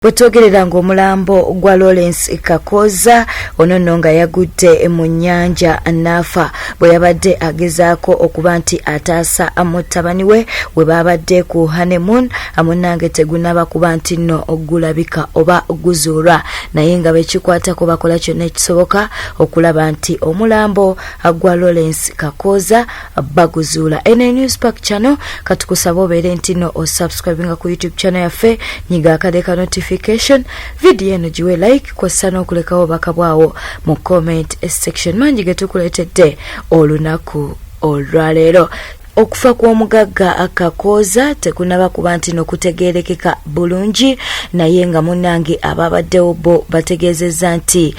Bwetwogerera ng'omulambo gwa Lawrence Kakooza ono nno nga yagudde mu nnyanja n'afa bwe yabadde agezaako okuba nti ataasa mutabani we babadde ku honeymoon amunange tegunaba kuba nti nno ogulabika oba guzuulwa naye nga bekikwatako bakola kyonna ekisoboka okulaba nti omulambo gwa Lawrence Kakooza baguzuula. ene Newspark channel katukusaba obeere nti nno osubscribinga ku YouTube channel yaffe nyiga akadeka notification video eno giwe like kwassa n'okulekawo bakabwawo mu comment section. Mangi getukuleetedde olunaku olwaleero. Okufa kw'omugagga Kakooza tekunaba kuba nti n'okutegeerekeka bulungi naye nga munnange ababaddewo bo bategeezezza nti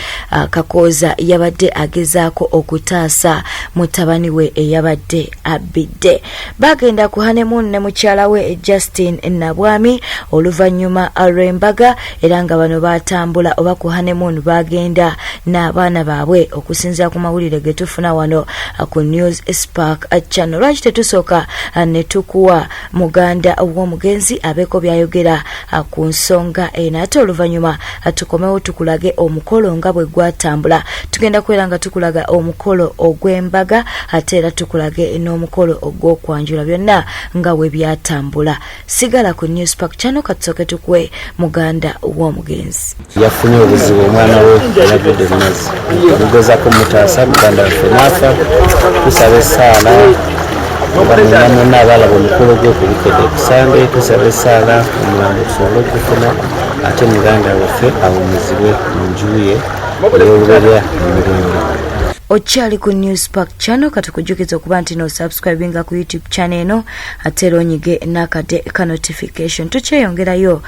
Kakooza yabadde agezaako okutaasa mutabani we eyabadde abidde. Bagenda ku honeymoon ne mukyala we Justin Nabwami oluvannyuma lw'embaga era nga bano batambula oba ku honeymoon bagenda n'abaana baabwe okusinziira ku mawulire ge tufuna wano ku Newspark channel. Lwaki tetusooka ne tukuwa muganda w'omugenzi abeeko byayogera ku nsonga eno ate oluvannyuma tukomewo tukulage omukolo nga bwe gwatambula. Tugenda kubeera nga tukulaga omukolo ogw'embaga ate era tukulage n'omukolo ogw'okwanjula byonna nga bwe byatambula. Sigala ku Newspark channel katusooke tukuwe muganda w'omugenzi. Yafunye obuzibu omwana we yagudde mu mazzi tugezaako mutaasa muganda waffe n'afa tusaba essaala Namunna abalaba omukolo gwe ku bukedde kusande tusaba essaala omulambo tusobole okufuna ate muganda waffe awummuzibwe mu nju ye ey'olubeerera emirembe. Okyali ku Newspark channel katukujukiza okuba nti no subscribinga ku YouTube channel eno ate era onyige n'akade ka notification. Tukyeyongerayo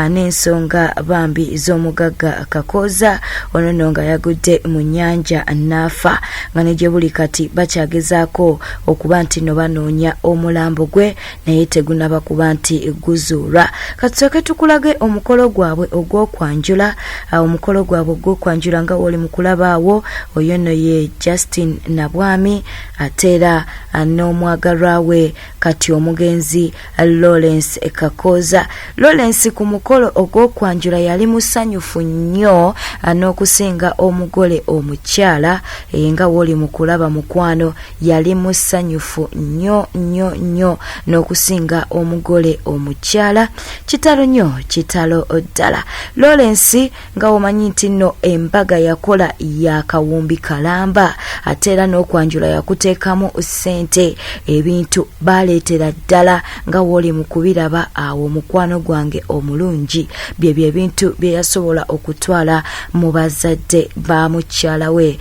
n'ensonga bambi z'omugagga Kakooza ono nno nga yagudde mu nnyanja n'afa nga ne gye buli kati bakyagezaako okuba nti no banoonya omulambo gwe naye tegunaba kuba nti guzuulwa. Katusooke tukulage omukolo gwabwe ogw'okwanjula. Omukolo gwabwe ogw'okwanjula nga woli mu kulabaawo oyo nno ye Justin Nabwami ate era n'omwagalwa we kati omugenzi Lawrence Kakooza. Lawrence ku mukolo ogw'okwanjula yali musanyufu nnyo n'okusinga omugole omukyala nga woli mu kulaba mukwano yali musanyufu nnyo n'okusinga omugole omukyala. Kitalo nnyo kitalo ddala. Lawrence nga omanyi nti nno embaga yakola ya kawumbi kalamba ate era n'okwanjula yakuteekamu ssente ebintu baleetera ddala nga woli mu kubiraba awo mukwano gwange omulungi byebyo ebintu bye yasobola okutwala mu bazadde ba mukyala we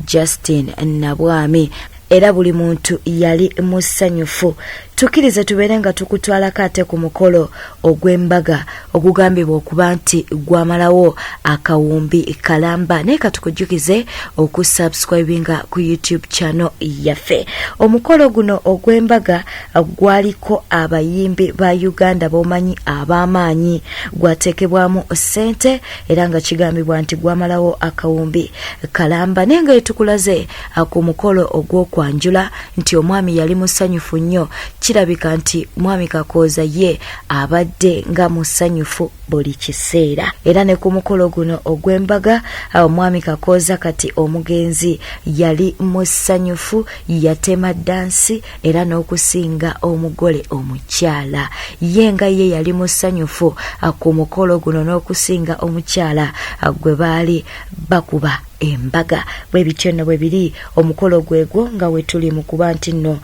Justin Nabwami era buli muntu yali musanyufu. Tukirize tubeere nga tukutwalako ate ku mukolo ogw'embaga ogugambibwa okuba nti gwamalawo akawumbi kalamba naye katukujjukize okusubscribinga ku YouTube channel yaffe. Omukolo guno ogw'embaga gwaliko abayimbi ba Uganda bomanyi ab'amaanyi gwateekebwamu ssente era nga kigambibwa nti gwamalawo akawumbi kalamba naye nga yetukulaze ku mukolo ogw'okwanjula nti omwami yali musanyufu nnyo. Kirabika nti mwami Kakooza ye abadde nga musanyufu buli kiseera era ne ku mukolo guno ogw'embaga omwami Kakooza kati omugenzi yali musanyufu yatema dansi era n'okusinga omugole omukyala ye nga ye yali musanyufu ku mukolo guno n'okusinga omukyala gwe baali bakuba embaga. Bwe bityo nno bwe biri omukolo gwegwo nga we tuli mu kuba nti nno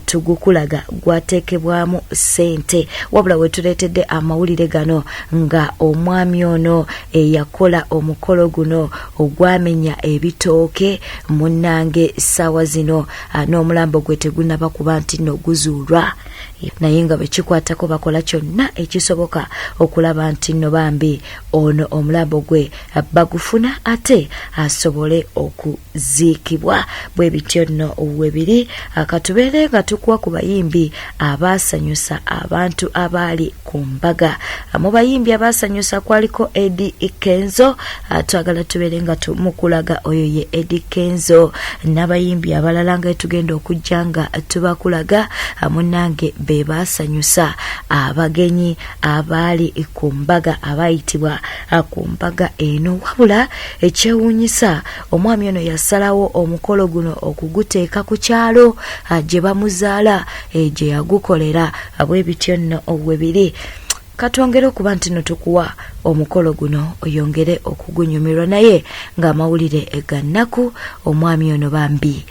tugukulaga gwateekebwamu ssente wabula we tuleetedde amawulire gano nga omwami ono eyakola omukolo guno ogwamenya ebitooke munnange ssaawa zino n'omulambo gwe tegunaba kuba nti nno guzuulwa naye nga bekikwatako bakola kyonna ekisoboka okulaba nti nno bambi ono omulambo gwe bagufuna ate bisobole okuziikibwa. Bwe bityo nno webiri akatubeere nga tukuwa ku bayimbi abaasanyusa abantu abaali ku mbaga. Mu bayimbi abaasanyusa kwaliko Eddie Kenzo, twagala tubeere nga tumukulaga oyo ye Eddie Kenzo, n'abayimbi abalala nga tugenda okujja nga tubakulaga munnange be baasanyusa abagenyi abaali ku mbaga abayitibwa ku mbaga eno. Wabula ekyewuunyisa omwami ono yasalawo omukolo guno okuguteeka ku kyalo gye bamuzaala gye yagukolera. Bwe bityo nno webiri katwongere okuba nti no tukuwa omukolo guno oyongere okugunyumirwa, naye ng'amawulire gannaku omwami ono bambi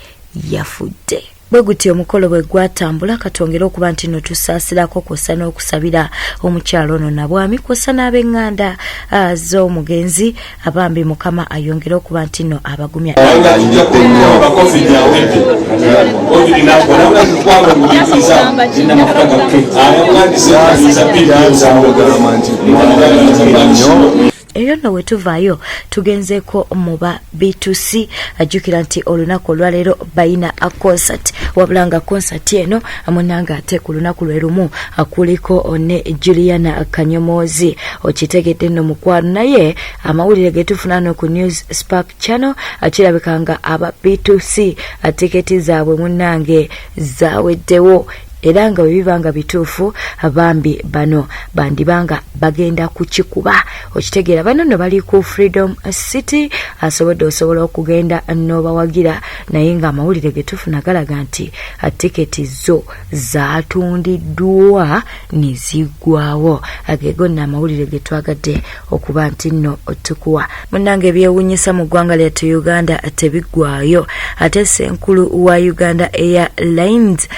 yafudde. Bwe gutyo omukolo bwe gwatambula katwongere okuba nti no tusaasirako kw'ossa n'okusabira omukyalo ono nabwami kw'ossa n'ab'eŋŋanda z'omugenzi abambi Mukama ayongere okuba nti no abagumya. Eyo nno we tuvaayo tugenzeeko mu ba B2C. Ajjukira nti olunaku olwaleero bayina concert, wabula nga concert eno amunanga ate ku lunaku lwe lumu kuliko ne Juliana Kanyomoozi. Okitegedde nno mukwano, naye amawulire ge tufuna no ku News Spark channel kirabika nga aba B2C tiketi zaabwe munnange zaaweddewo, era nga bibanga bituufu bambi bano bandibanga bagenda kukikuba. Okitegeera bano no bali ku Freedom City, osobola okugenda n'obawagira, naye nga amawulire ge tufuna galaga nti tiketi zo zatundiddwa ne ziggwawo. Agego nno amawulire ge twagadde okuba nti nno tukuwa. Munnange ebyewuunyisa mu ggwanga lyattu Uganda tebiggwayo. Ate Ssenkulu wa Uganda Airlines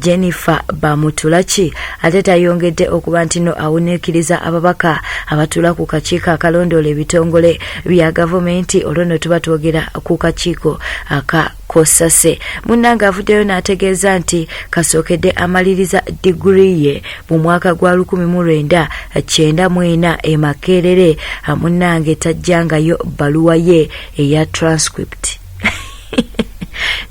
Jennifer Bamutulaki ate tayongedde okuba nti no awuniikiriza ababaka abatula ku kakiiko akalondoola ebitongole bya gavumenti. Olwo nno tuba twogera ku kakiiko aka Kosase. Munnange avuddeyo n'ategeeza nti kasookedde amaliriza diguri ye mu mwaka gwa 1994 e Makerere. Munnange tajjangayo baluwa ye eya transcript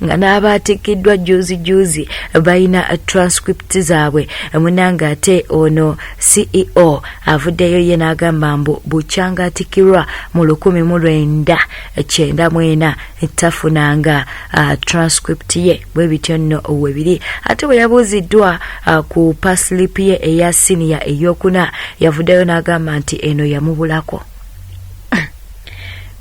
nga n'abaatikiddwa juzi bayina transcript zaabwe. Munanga ate ono CEO avuddeyo ye n'agamba mbu bukyanga atikirwa mu 1994 tafunanga transcript ye. Bwe bityo nno webiri. Ate bwe yabuuziddwa ku paslip ye eya senior ey'okuna yavuddeyo n'agamba nti eno yamubulako.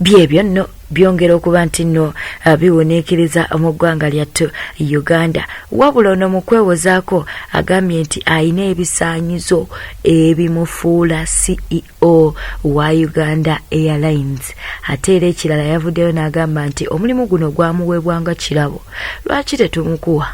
Byebyo nno byongera okuba nti nno biwuniikiriza mu ggwanga lyattu Uganda. Wabula ono mu kwewozaako agambye nti ayina ebisaanyizo ebimufuula CEO wa Uganda Airlines. Ate era ekirala yavuddeyo n'agamba nti omulimu guno gwamuweebwanga kirabo, lwaki tetumukuwa?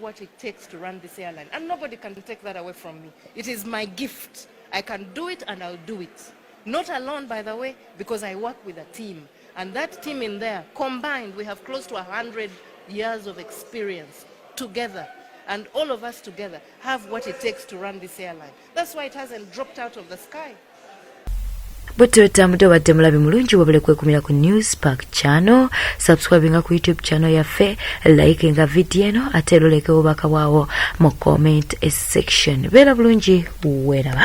What it takes to run this airline, and nobody can take that away from me. It is my gift. I can do it and I'll do it. Not alone, by the way, because I work with a team. And that team in there, combined, we have close to 100 years of experience together. And all of us together have what it takes to run this airline. That's why it hasn't dropped out of the sky. Butotambudde obadde mulabi mulungi wabule kwekumira ku News Spark channel. Subscribinga ku YouTube channel yaffe, likinga video eno ate loleke obubaka bwawo mu comment section. Beera bulungi, weeraba.